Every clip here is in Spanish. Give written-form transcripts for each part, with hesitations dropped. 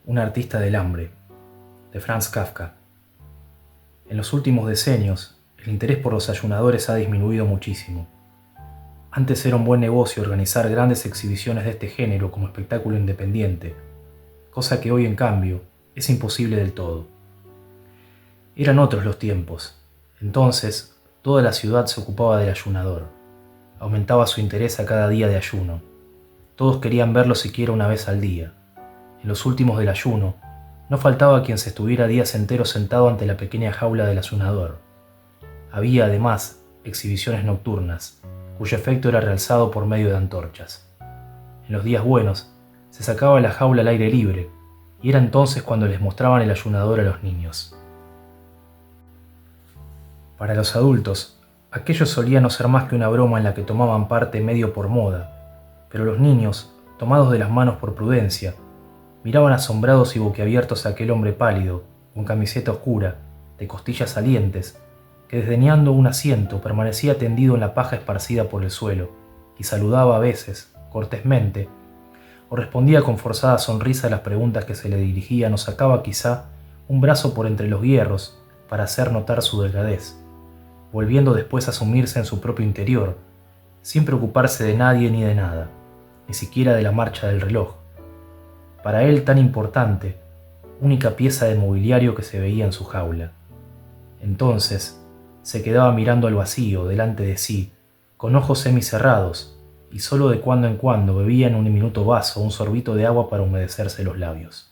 Un artista del hambre, de Franz Kafka. En los últimos decenios, el interés por los ayunadores ha disminuido muchísimo. Antes era un buen negocio organizar grandes exhibiciones de este género como espectáculo independiente, cosa que hoy en cambio es imposible del todo. Eran otros los tiempos. Entonces, toda la ciudad se ocupaba del ayunador. Aumentaba su interés a cada día de ayuno. Todos querían verlo siquiera una vez al día. En los últimos del ayuno, no faltaba quien se estuviera días enteros sentado ante la pequeña jaula del ayunador. Había, además, exhibiciones nocturnas, cuyo efecto era realzado por medio de antorchas. En los días buenos, se sacaba la jaula al aire libre, y era entonces cuando les mostraban el ayunador a los niños. Para los adultos, aquello solía no ser más que una broma en la que tomaban parte medio por moda, pero los niños, tomados de las manos por prudencia, miraban asombrados y boquiabiertos a aquel hombre pálido, con camiseta oscura, de costillas salientes, que desdeñando un asiento permanecía tendido en la paja esparcida por el suelo, y saludaba a veces, cortésmente, o respondía con forzada sonrisa a las preguntas que se le dirigían o sacaba quizá un brazo por entre los hierros para hacer notar su delgadez, volviendo después a sumirse en su propio interior, sin preocuparse de nadie ni de nada, ni siquiera de la marcha del reloj. Para él tan importante, única pieza de mobiliario que se veía en su jaula. Entonces, se quedaba mirando al vacío delante de sí, con ojos semicerrados, y solo de cuando en cuando bebía en un diminuto vaso un sorbito de agua para humedecerse los labios.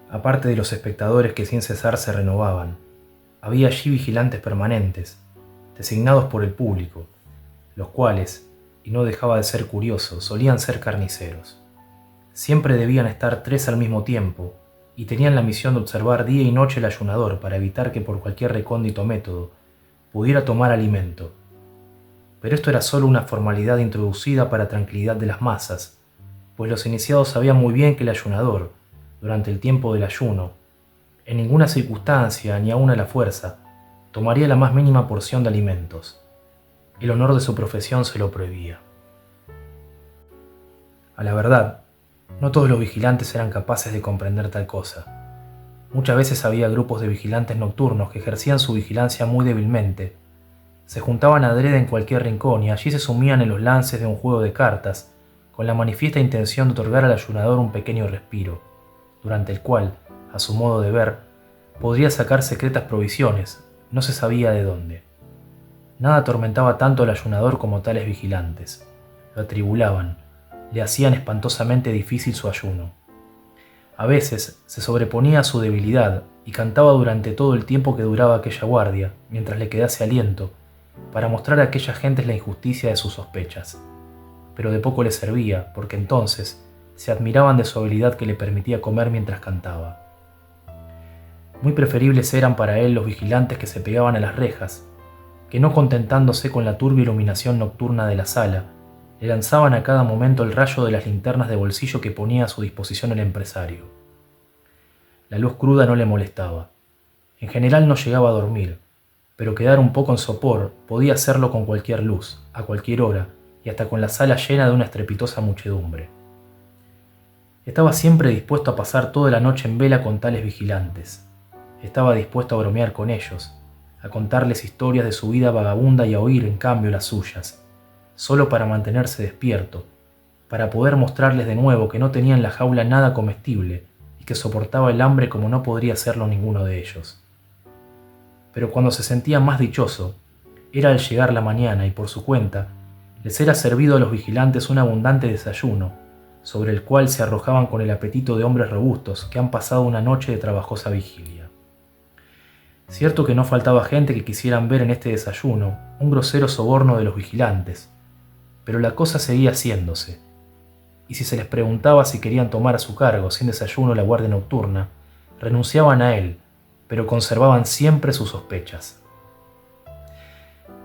Aparte de los espectadores que sin cesar se renovaban, había allí vigilantes permanentes, designados por el público, los cuales, y no dejaba de ser curioso, solían ser carniceros. Siempre debían estar 3 al mismo tiempo, y tenían la misión de observar día y noche el ayunador para evitar que por cualquier recóndito método pudiera tomar alimento. Pero esto era solo una formalidad introducida para tranquilidad de las masas, pues los iniciados sabían muy bien que el ayunador, durante el tiempo del ayuno, en ninguna circunstancia, ni aun a la fuerza, tomaría la más mínima porción de alimentos. El honor de su profesión se lo prohibía. A la verdad, no todos los vigilantes eran capaces de comprender tal cosa. Muchas veces había grupos de vigilantes nocturnos que ejercían su vigilancia muy débilmente. Se juntaban adrede en cualquier rincón y allí se sumían en los lances de un juego de cartas, con la manifiesta intención de otorgar al ayunador un pequeño respiro, durante el cual, a su modo de ver, podría sacar secretas provisiones, no se sabía de dónde. Nada atormentaba tanto al ayunador como tales vigilantes. Lo atribulaban, le hacían espantosamente difícil su ayuno. A veces se sobreponía a su debilidad y cantaba durante todo el tiempo que duraba aquella guardia, mientras le quedase aliento, para mostrar a aquellas gentes la injusticia de sus sospechas. Pero de poco le servía, porque entonces se admiraban de su habilidad que le permitía comer mientras cantaba. Muy preferibles eran para él los vigilantes que se pegaban a las rejas, que no contentándose con la turbia iluminación nocturna de la sala, le lanzaban a cada momento el rayo de las linternas de bolsillo que ponía a su disposición el empresario. La luz cruda no le molestaba. En general no llegaba a dormir, pero quedar un poco en sopor podía hacerlo con cualquier luz, a cualquier hora, y hasta con la sala llena de una estrepitosa muchedumbre. Estaba siempre dispuesto a pasar toda la noche en vela con tales vigilantes. Estaba dispuesto a bromear con ellos, a contarles historias de su vida vagabunda y a oír, en cambio, las suyas, solo para mantenerse despierto, para poder mostrarles de nuevo que no tenía en la jaula nada comestible y que soportaba el hambre como no podría hacerlo ninguno de ellos. Pero cuando se sentía más dichoso, era al llegar la mañana y por su cuenta, les era servido a los vigilantes un abundante desayuno, sobre el cual se arrojaban con el apetito de hombres robustos que han pasado una noche de trabajosa vigilia. Cierto que no faltaba gente que quisieran ver en este desayuno un grosero soborno de los vigilantes, pero la cosa seguía haciéndose, y si se les preguntaba si querían tomar a su cargo sin desayuno la guardia nocturna, renunciaban a él, pero conservaban siempre sus sospechas.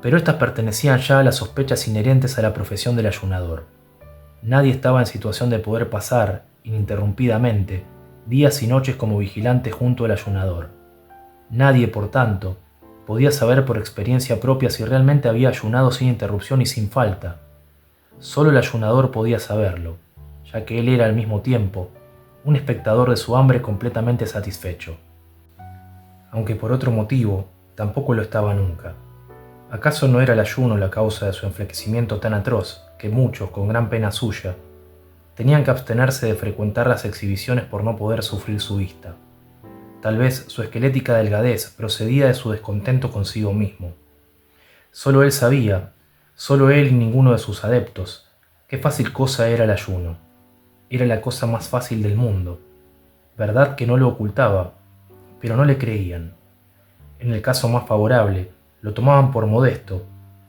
Pero estas pertenecían ya a las sospechas inherentes a la profesión del ayunador. Nadie estaba en situación de poder pasar, ininterrumpidamente, días y noches como vigilante junto al ayunador. Nadie, por tanto, podía saber por experiencia propia si realmente había ayunado sin interrupción y sin falta. Solo el ayunador podía saberlo, ya que él era al mismo tiempo un espectador de su hambre completamente satisfecho. Aunque por otro motivo, tampoco lo estaba nunca. ¿Acaso no era el ayuno la causa de su enflaquecimiento tan atroz que muchos, con gran pena suya, tenían que abstenerse de frecuentar las exhibiciones por no poder sufrir su vista? Tal vez su esquelética delgadez procedía de su descontento consigo mismo. Solo él sabía, solo él y ninguno de sus adeptos, qué fácil cosa era el ayuno. Era la cosa más fácil del mundo. Verdad que no lo ocultaba, pero no le creían. En el caso más favorable, lo tomaban por modesto,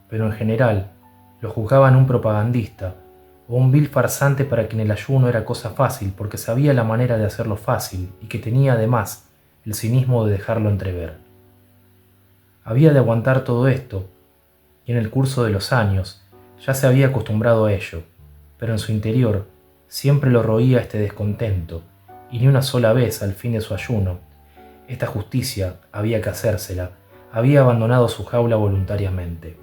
pero en general lo juzgaban un propagandista o un vil farsante para quien el ayuno era cosa fácil porque sabía la manera de hacerlo fácil y que tenía además el cinismo de dejarlo entrever. Había de aguantar todo esto, y en el curso de los años ya se había acostumbrado a ello, pero en su interior siempre lo roía este descontento, y ni una sola vez al fin de su ayuno, esta justicia había que hacérsela, había abandonado su jaula voluntariamente.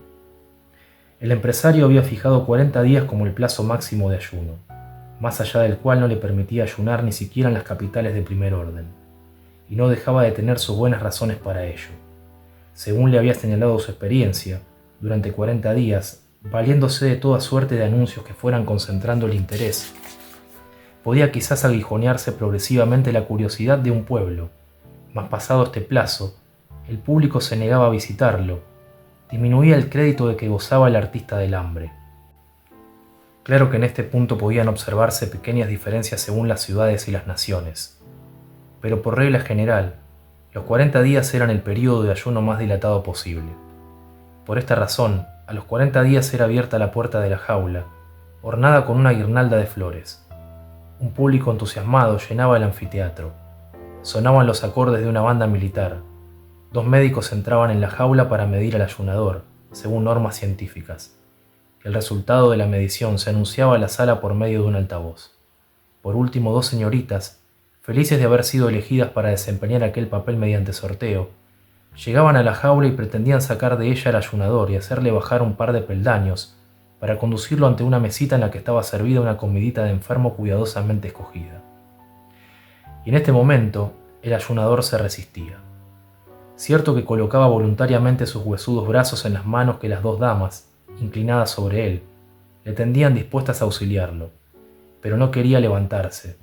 El empresario había fijado 40 días como el plazo máximo de ayuno, más allá del cual no le permitía ayunar ni siquiera en las capitales de primer orden, y no dejaba de tener sus buenas razones para ello. Según le había señalado su experiencia, durante 40 días, valiéndose de toda suerte de anuncios que fueran concentrando el interés, podía quizás aguijonearse progresivamente la curiosidad de un pueblo, mas pasado este plazo, el público se negaba a visitarlo, disminuía el crédito de que gozaba el artista del hambre. Claro que en este punto podían observarse pequeñas diferencias según las ciudades y las naciones, pero por regla general, los 40 días eran el período de ayuno más dilatado posible. Por esta razón, a los 40 días era abierta la puerta de la jaula, ornada con una guirnalda de flores. Un público entusiasmado llenaba el anfiteatro. Sonaban los acordes de una banda militar. 2 médicos entraban en la jaula para medir al ayunador, según normas científicas. El resultado de la medición se anunciaba a la sala por medio de un altavoz. Por último, 2 señoritas, felices de haber sido elegidas para desempeñar aquel papel mediante sorteo, llegaban a la jaula y pretendían sacar de ella al ayunador y hacerle bajar un par de peldaños para conducirlo ante una mesita en la que estaba servida una comidita de enfermo cuidadosamente escogida. Y en este momento, el ayunador se resistía. Cierto que colocaba voluntariamente sus huesudos brazos en las manos que las 2 damas, inclinadas sobre él, le tendían dispuestas a auxiliarlo, pero no quería levantarse.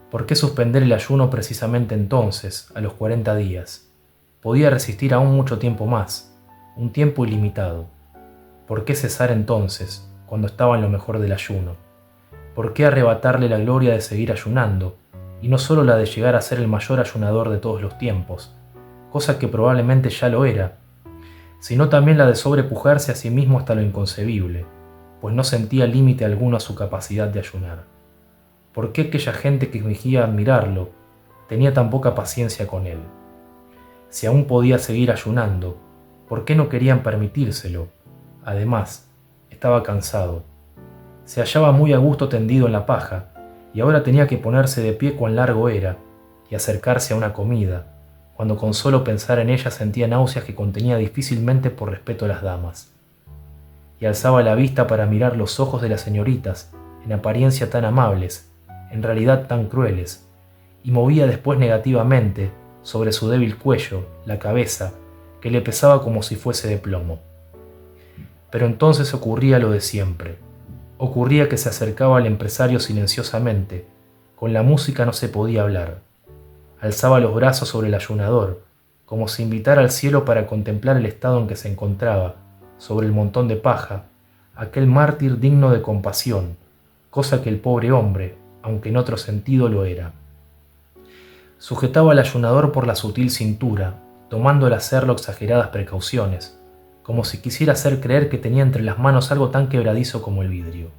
¿Por qué suspender el ayuno precisamente entonces, a los 40 días? Podía resistir aún mucho tiempo más, un tiempo ilimitado. ¿Por qué cesar entonces, cuando estaba en lo mejor del ayuno? ¿Por qué arrebatarle la gloria de seguir ayunando, y no solo la de llegar a ser el mayor ayunador de todos los tiempos, cosa que probablemente ya lo era, sino también la de sobrepujarse a sí mismo hasta lo inconcebible, pues no sentía límite alguno a su capacidad de ayunar? ¿Por qué aquella gente que fingía admirarlo tenía tan poca paciencia con él? Si aún podía seguir ayunando, ¿por qué no querían permitírselo? Además, estaba cansado. Se hallaba muy a gusto tendido en la paja, y ahora tenía que ponerse de pie cuán largo era, y acercarse a una comida, cuando con solo pensar en ella sentía náuseas que contenía difícilmente por respeto a las damas. Y alzaba la vista para mirar los ojos de las señoritas, en apariencia tan amables, en realidad tan crueles, y movía después negativamente, sobre su débil cuello, la cabeza, que le pesaba como si fuese de plomo. Pero entonces ocurría lo de siempre. Ocurría que se acercaba al empresario silenciosamente. Con la música no se podía hablar. Alzaba los brazos sobre el ayunador, como si invitara al cielo para contemplar el estado en que se encontraba, sobre el montón de paja, aquel mártir digno de compasión, cosa que el pobre hombre, aunque en otro sentido lo era. Sujetaba al ayunador por la sutil cintura, tomando al hacerlo exageradas precauciones, como si quisiera hacer creer que tenía entre las manos algo tan quebradizo como el vidrio.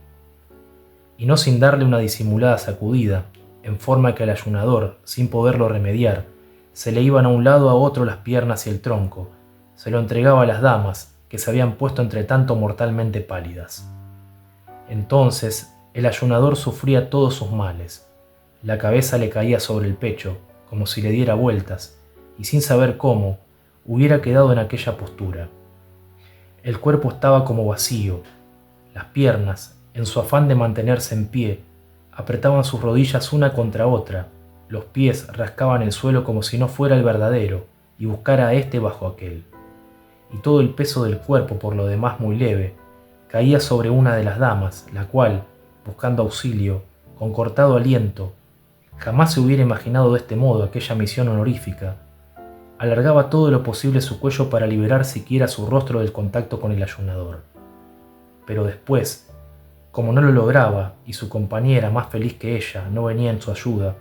Y no sin darle una disimulada sacudida, en forma que al ayunador, sin poderlo remediar, se le iban a un lado a otro las piernas y el tronco, se lo entregaba a las damas, que se habían puesto entre tanto mortalmente pálidas. Entonces el ayunador sufría todos sus males. La cabeza le caía sobre el pecho, como si le diera vueltas, y sin saber cómo, hubiera quedado en aquella postura. El cuerpo estaba como vacío. Las piernas, en su afán de mantenerse en pie, Apretaban sus rodillas una contra otra, los pies rascaban el suelo como si no fuera el verdadero y buscara a éste bajo aquel. Y todo el peso del cuerpo, por lo demás muy leve, caía sobre una de las damas, la cual, buscando auxilio, con cortado aliento, jamás se hubiera imaginado de este modo aquella misión honorífica, alargaba todo lo posible su cuello para liberar siquiera su rostro del contacto con el ayunador. Pero después, como no lo lograba y su compañera, más feliz que ella, no venía en su ayuda,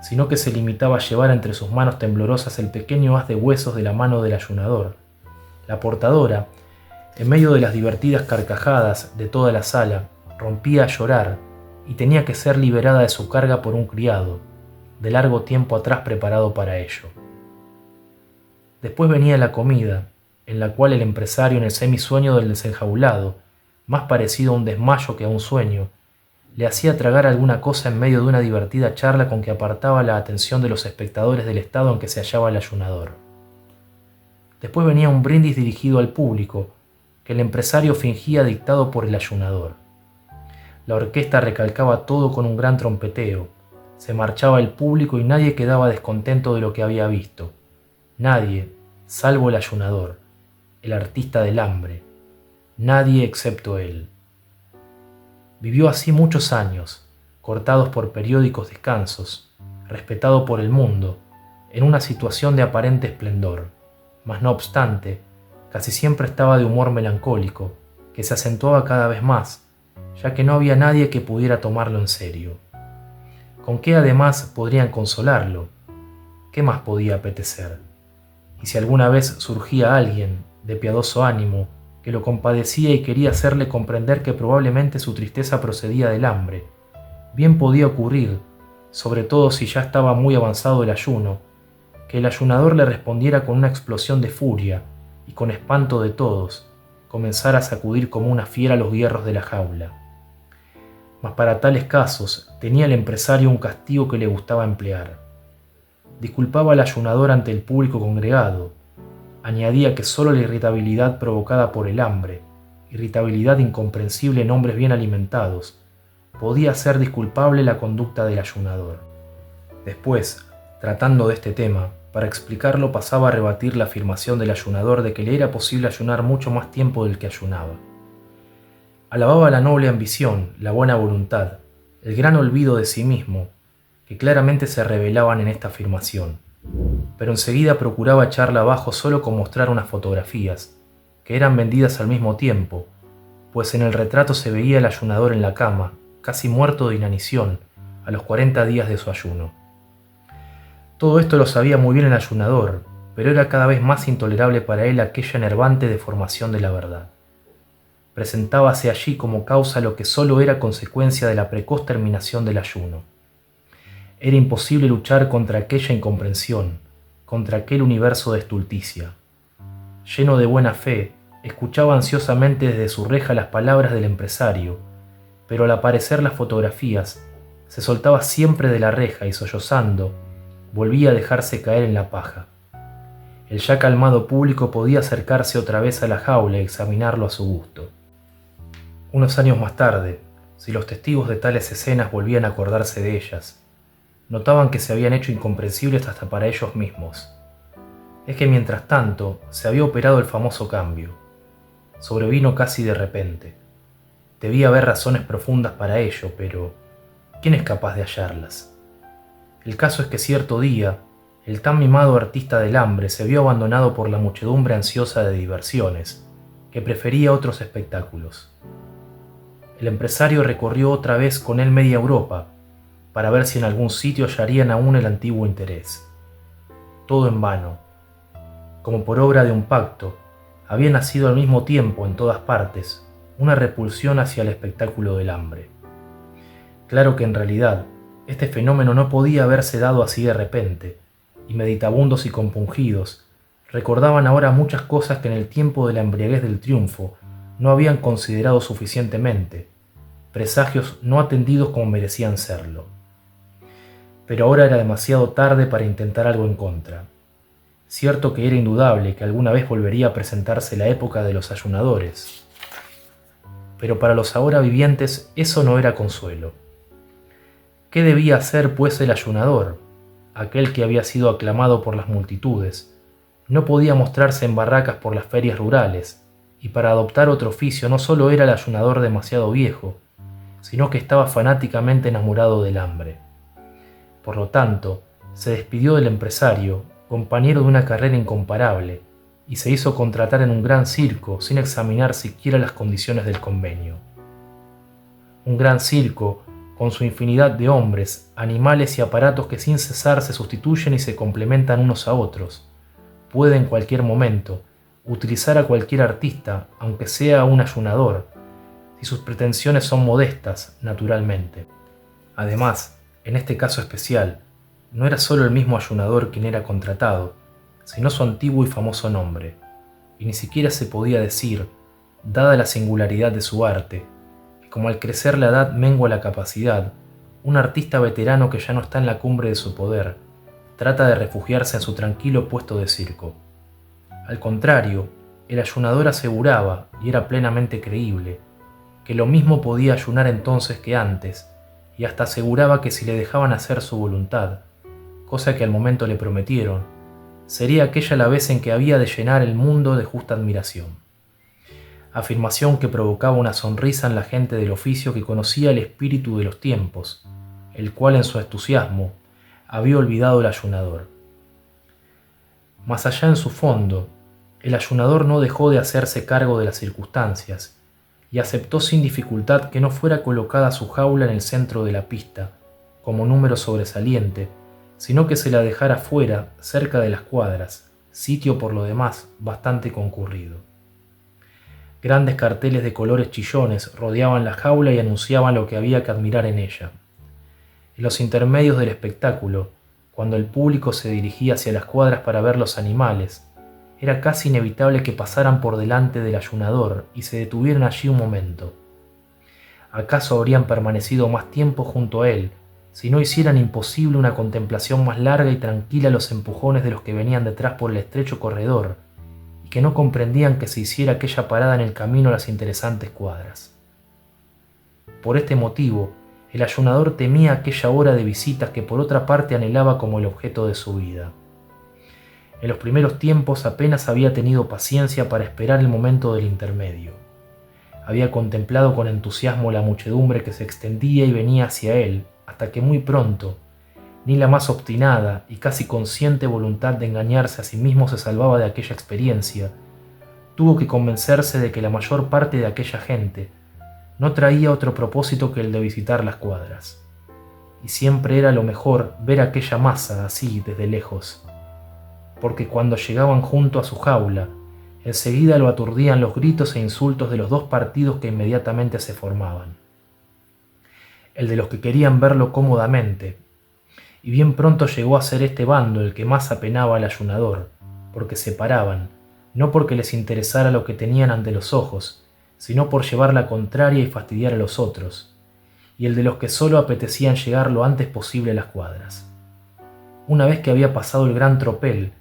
sino que se limitaba a llevar entre sus manos temblorosas el pequeño haz de huesos de la mano del ayunador, la portadora, en medio de las divertidas carcajadas de toda la sala, rompía a llorar y tenía que ser liberada de su carga por un criado, de largo tiempo atrás preparado para ello. Después venía la comida, en la cual el empresario, en el semisueño del desenjaulado, más parecido a un desmayo que a un sueño, le hacía tragar alguna cosa en medio de una divertida charla con que apartaba la atención de los espectadores del estado en que se hallaba el ayunador. Después venía un brindis dirigido al público, que el empresario fingía dictado por el ayunador. La orquesta recalcaba todo con un gran trompeteo. Se marchaba el público y nadie quedaba descontento de lo que había visto. Nadie, salvo el ayunador, el artista del hambre. Nadie excepto él. Vivió así muchos años, cortados por periódicos descansos, respetado por el mundo, en una situación de aparente esplendor, mas no obstante, casi siempre estaba de humor melancólico, que se acentuaba cada vez más, ya que no había nadie que pudiera tomarlo en serio. ¿Con qué además podrían consolarlo? ¿Qué más podía apetecer? Y si alguna vez surgía alguien, de piadoso ánimo, que lo compadecía y quería hacerle comprender que probablemente su tristeza procedía del hambre, bien podía ocurrir, sobre todo si ya estaba muy avanzado el ayuno, que el ayunador le respondiera con una explosión de furia y con espanto de todos, comenzara a sacudir como una fiera los hierros de la jaula. Mas para tales casos tenía el empresario un castigo que le gustaba emplear. Disculpaba al ayunador ante el público congregado, añadía que sólo la irritabilidad provocada por el hambre, irritabilidad incomprensible en hombres bien alimentados, podía hacer disculpable la conducta del ayunador. Después, tratando de este tema, para explicarlo pasaba a rebatir la afirmación del ayunador de que le era posible ayunar mucho más tiempo del que ayunaba. Alababa la noble ambición, la buena voluntad, el gran olvido de sí mismo, que claramente se revelaban en esta afirmación, pero enseguida procuraba echarla abajo solo con mostrar unas fotografías, que eran vendidas al mismo tiempo, pues en el retrato se veía el ayunador en la cama, casi muerto de inanición, a los 40 días de su ayuno. Todo esto lo sabía muy bien el ayunador, pero era cada vez más intolerable para él aquella enervante deformación de la verdad. Presentábase allí como causa lo que sólo era consecuencia de la precoz terminación del ayuno. Era imposible luchar contra aquella incomprensión, contra aquel universo de estulticia. Lleno de buena fe, escuchaba ansiosamente desde su reja las palabras del empresario, pero al aparecer las fotografías, se soltaba siempre de la reja y sollozando, volvía a dejarse caer en la paja. El ya calmado público podía acercarse otra vez a la jaula y examinarlo a su gusto. Unos años más tarde, si los testigos de tales escenas volvían a acordarse de ellas, notaban que se habían hecho incomprensibles hasta para ellos mismos. Es que mientras tanto se había operado el famoso cambio. Sobrevino casi de repente. Debía haber razones profundas para ello, pero ¿quién es capaz de hallarlas? El caso es que cierto día, el tan mimado artista del hambre se vio abandonado por la muchedumbre ansiosa de diversiones, que prefería otros espectáculos. El empresario recorrió otra vez con él media Europa, para ver si en algún sitio hallarían aún el antiguo interés. Todo en vano. Como por obra de un pacto, había nacido al mismo tiempo en todas partes una repulsión hacia el espectáculo del hambre. Claro que en realidad este fenómeno no podía haberse dado así de repente, y meditabundos y compungidos recordaban ahora muchas cosas que en el tiempo de la embriaguez del triunfo no habían considerado suficientemente, presagios no atendidos como merecían serlo. Pero ahora era demasiado tarde para intentar algo en contra. Cierto que era indudable que alguna vez volvería a presentarse la época de los ayunadores, pero para los ahora vivientes eso no era consuelo. ¿Qué debía hacer pues el ayunador, aquel que había sido aclamado por las multitudes? No podía mostrarse en barracas por las ferias rurales, y para adoptar otro oficio no solo era el ayunador demasiado viejo, sino que estaba fanáticamente enamorado del hambre. Por lo tanto, se despidió del empresario, compañero de una carrera incomparable, y se hizo contratar en un gran circo sin examinar siquiera las condiciones del convenio. Un gran circo con su infinidad de hombres, animales y aparatos que sin cesar se sustituyen y se complementan unos a otros, puede en cualquier momento utilizar a cualquier artista, aunque sea un ayunador, si sus pretensiones son modestas, naturalmente. Además, en este caso especial, no era solo el mismo ayunador quien era contratado, sino su antiguo y famoso nombre, y ni siquiera se podía decir, dada la singularidad de su arte, que como al crecer la edad mengua la capacidad, un artista veterano que ya no está en la cumbre de su poder, trata de refugiarse en su tranquilo puesto de circo. Al contrario, el ayunador aseguraba, y era plenamente creíble, que lo mismo podía ayunar entonces que antes, y hasta aseguraba que si le dejaban hacer su voluntad, cosa que al momento le prometieron, sería aquella la vez en que había de llenar el mundo de justa admiración. Afirmación que provocaba una sonrisa en la gente del oficio que conocía el espíritu de los tiempos, el cual en su entusiasmo había olvidado el ayunador. Más allá en su fondo, el ayunador no dejó de hacerse cargo de las circunstancias y aceptó sin dificultad que no fuera colocada su jaula en el centro de la pista, como número sobresaliente, sino que se la dejara fuera, cerca de las cuadras, sitio por lo demás bastante concurrido. Grandes carteles de colores chillones rodeaban la jaula y anunciaban lo que había que admirar en ella. En los intermedios del espectáculo, cuando el público se dirigía hacia las cuadras para ver los animales, era casi inevitable que pasaran por delante del ayunador y se detuvieran allí un momento. ¿Acaso habrían permanecido más tiempo junto a él, si no hicieran imposible una contemplación más larga y tranquila a los empujones de los que venían detrás por el estrecho corredor, y que no comprendían que se hiciera aquella parada en el camino a las interesantes cuadras? Por este motivo, el ayunador temía aquella hora de visitas que por otra parte anhelaba como el objeto de su vida. En los primeros tiempos apenas había tenido paciencia para esperar el momento del intermedio. Había contemplado con entusiasmo la muchedumbre que se extendía y venía hacia él, hasta que muy pronto, ni la más obstinada y casi consciente voluntad de engañarse a sí mismo se salvaba de aquella experiencia, tuvo que convencerse de que la mayor parte de aquella gente no traía otro propósito que el de visitar las cuadras. Y siempre era lo mejor ver aquella masa así desde lejos, porque cuando llegaban junto a su jaula, enseguida lo aturdían los gritos e insultos de los dos partidos que inmediatamente se formaban. El de los que querían verlo cómodamente, y bien pronto llegó a ser este bando el que más apenaba al ayunador, porque se paraban, no porque les interesara lo que tenían ante los ojos, sino por llevar la contraria y fastidiar a los otros, y el de los que solo apetecían llegar lo antes posible a las cuadras. Una vez que había pasado el gran tropel,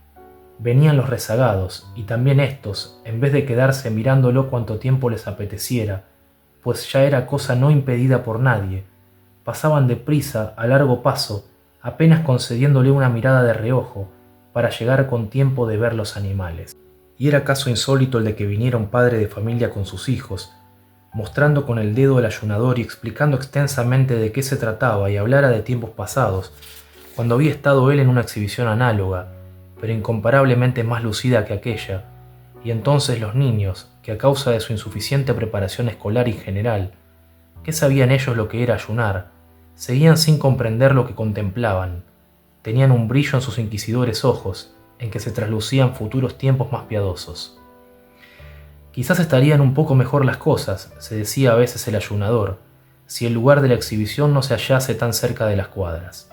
venían los rezagados, y también éstos, en vez de quedarse mirándolo cuanto tiempo les apeteciera, pues ya era cosa no impedida por nadie, pasaban deprisa, a largo paso, apenas concediéndole una mirada de reojo, para llegar con tiempo de ver los animales. Y era caso insólito el de que viniera un padre de familia con sus hijos, mostrando con el dedo al ayunador y explicando extensamente de qué se trataba y hablara de tiempos pasados, cuando había estado él en una exhibición análoga, pero incomparablemente más lucida que aquella, y entonces los niños, que a causa de su insuficiente preparación escolar y general, ¿qué sabían ellos lo que era ayunar?, seguían sin comprender lo que contemplaban, tenían un brillo en sus inquisidores ojos, en que se traslucían futuros tiempos más piadosos. Quizás estarían un poco mejor las cosas, se decía a veces el ayunador, si el lugar de la exhibición no se hallase tan cerca de las cuadras.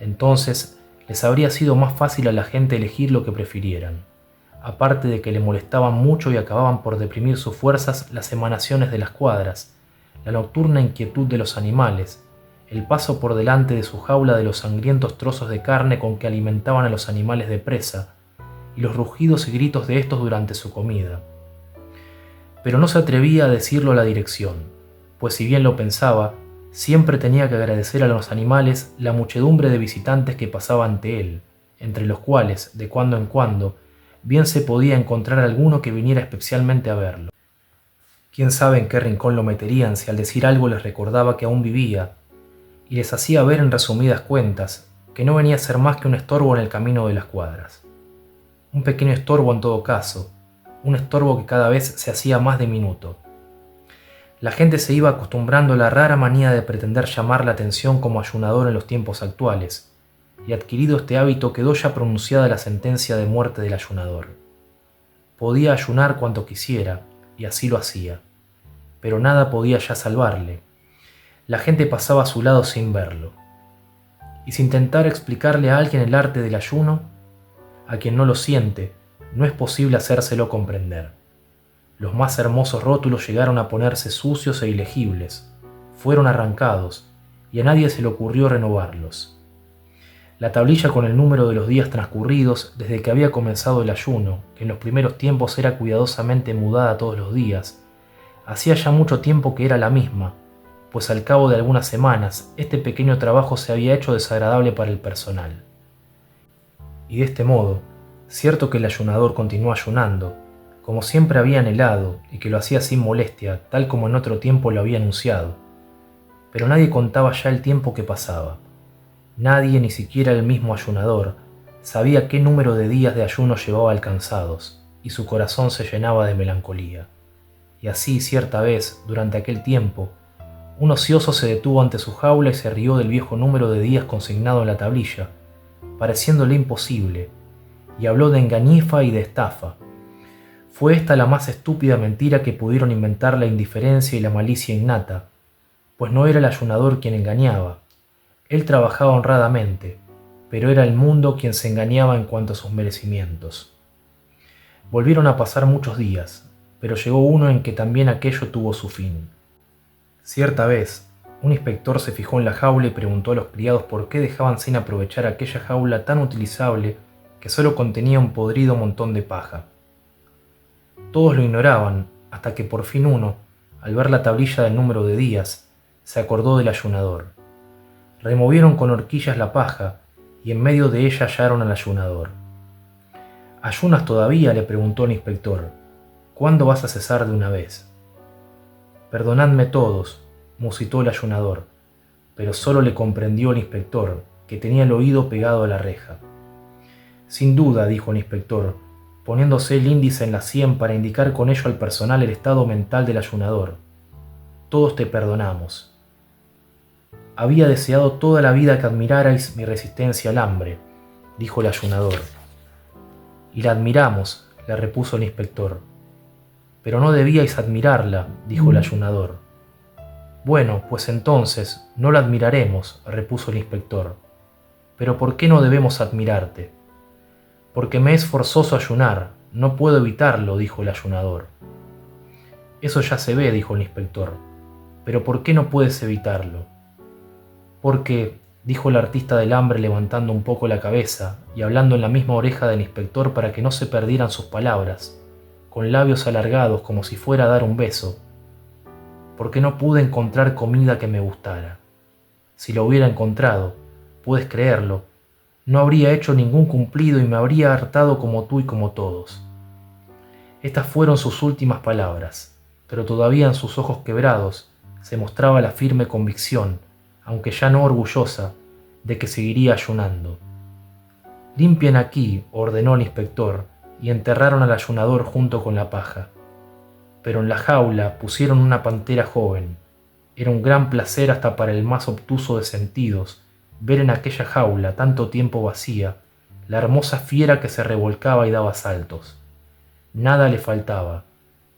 Entonces, les habría sido más fácil a la gente elegir lo que prefirieran, aparte de que le molestaban mucho y acababan por deprimir sus fuerzas las emanaciones de las cuadras, la nocturna inquietud de los animales, el paso por delante de su jaula de los sangrientos trozos de carne con que alimentaban a los animales de presa, y los rugidos y gritos de estos durante su comida. Pero no se atrevía a decirlo a la dirección, pues si bien lo pensaba, Siempre tenía que agradecer a los animales la muchedumbre de visitantes que pasaba ante él, entre los cuales, de cuando en cuando, bien se podía encontrar alguno que viniera especialmente a verlo. Quién sabe en qué rincón lo meterían si al decir algo les recordaba que aún vivía, y les hacía ver en resumidas cuentas que no venía a ser más que un estorbo en el camino de las cuadras. Un pequeño estorbo en todo caso, un estorbo que cada vez se hacía más diminuto. La gente se iba acostumbrando a la rara manía de pretender llamar la atención como ayunador en los tiempos actuales, y adquirido este hábito quedó ya pronunciada la sentencia de muerte del ayunador. Podía ayunar cuanto quisiera, y así lo hacía, pero nada podía ya salvarle. La gente pasaba a su lado sin verlo. Y si intentar explicarle a alguien el arte del ayuno, a quien no lo siente, no es posible hacérselo comprender. Los más hermosos rótulos llegaron a ponerse sucios e ilegibles, fueron arrancados, y a nadie se le ocurrió renovarlos. La tablilla con el número de los días transcurridos desde que había comenzado el ayuno, que en los primeros tiempos era cuidadosamente mudada todos los días, hacía ya mucho tiempo que era la misma, pues al cabo de algunas semanas este pequeño trabajo se había hecho desagradable para el personal. Y de este modo, cierto que el ayunador continuó ayunando, como siempre había anhelado y que lo hacía sin molestia, tal como en otro tiempo lo había anunciado. Pero nadie contaba ya el tiempo que pasaba. Nadie, ni siquiera el mismo ayunador, sabía qué número de días de ayuno llevaba alcanzados, y su corazón se llenaba de melancolía. Y así, cierta vez, durante aquel tiempo, un ocioso se detuvo ante su jaula y se rió del viejo número de días consignado en la tablilla, pareciéndole imposible, y habló de engañifa y de estafa. Fue esta la más estúpida mentira que pudieron inventar la indiferencia y la malicia innata, pues no era el ayunador quien engañaba. Él trabajaba honradamente, pero era el mundo quien se engañaba en cuanto a sus merecimientos. Volvieron a pasar muchos días, pero llegó uno en que también aquello tuvo su fin. Cierta vez, un inspector se fijó en la jaula y preguntó a los criados por qué dejaban sin aprovechar aquella jaula tan utilizable que solo contenía un podrido montón de paja. Todos lo ignoraban, hasta que por fin uno, al ver la tablilla del número de días, se acordó del ayunador. Removieron con horquillas la paja, y en medio de ella hallaron al ayunador. ¿Ayunas todavía?, le preguntó el inspector. ¿Cuándo vas a cesar de una vez? Perdonadme todos, musitó el ayunador, pero solo le comprendió el inspector, que tenía el oído pegado a la reja. Sin duda, dijo el inspector, poniéndose el índice en la sien para indicar con ello al personal el estado mental del ayunador. Todos te perdonamos. Había deseado toda la vida que admirarais mi resistencia al hambre, dijo el ayunador. Y la admiramos, le repuso el inspector. Pero no debíais admirarla, dijo el ayunador. Bueno, pues entonces no la admiraremos, repuso el inspector. Pero ¿por qué no debemos admirarte? Porque me es forzoso ayunar, no puedo evitarlo, dijo el ayunador. Eso ya se ve, dijo el inspector. Pero ¿por qué no puedes evitarlo? Porque, dijo el artista del hambre levantando un poco la cabeza y hablando en la misma oreja del inspector para que no se perdieran sus palabras, con labios alargados como si fuera a dar un beso, porque no pude encontrar comida que me gustara. Si lo hubiera encontrado, puedes creerlo, no habría hecho ningún cumplido y me habría hartado como tú y como todos. Estas fueron sus últimas palabras, pero todavía en sus ojos quebrados se mostraba la firme convicción, aunque ya no orgullosa, de que seguiría ayunando. Limpien aquí, ordenó el inspector, y enterraron al ayunador junto con la paja. Pero en la jaula pusieron una pantera joven. Era un gran placer hasta para el más obtuso de sentidos ver en aquella jaula, tanto tiempo vacía, la hermosa fiera que se revolcaba y daba saltos. Nada le faltaba.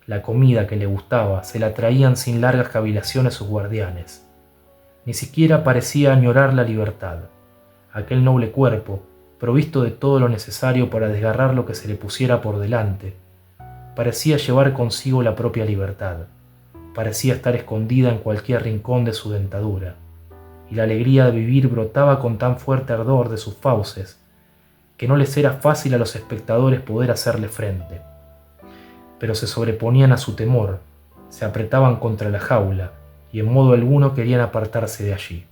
La comida que le gustaba se la traían sin largas cavilaciones sus guardianes. Ni siquiera parecía añorar la libertad. Aquel noble cuerpo, provisto de todo lo necesario para desgarrar lo que se le pusiera por delante, parecía llevar consigo la propia libertad. Parecía estar escondida en cualquier rincón de su dentadura, y la alegría de vivir brotaba con tan fuerte ardor de sus fauces, que no les era fácil a los espectadores poder hacerle frente. Pero se sobreponían a su temor, se apretaban contra la jaula, y en modo alguno querían apartarse de allí.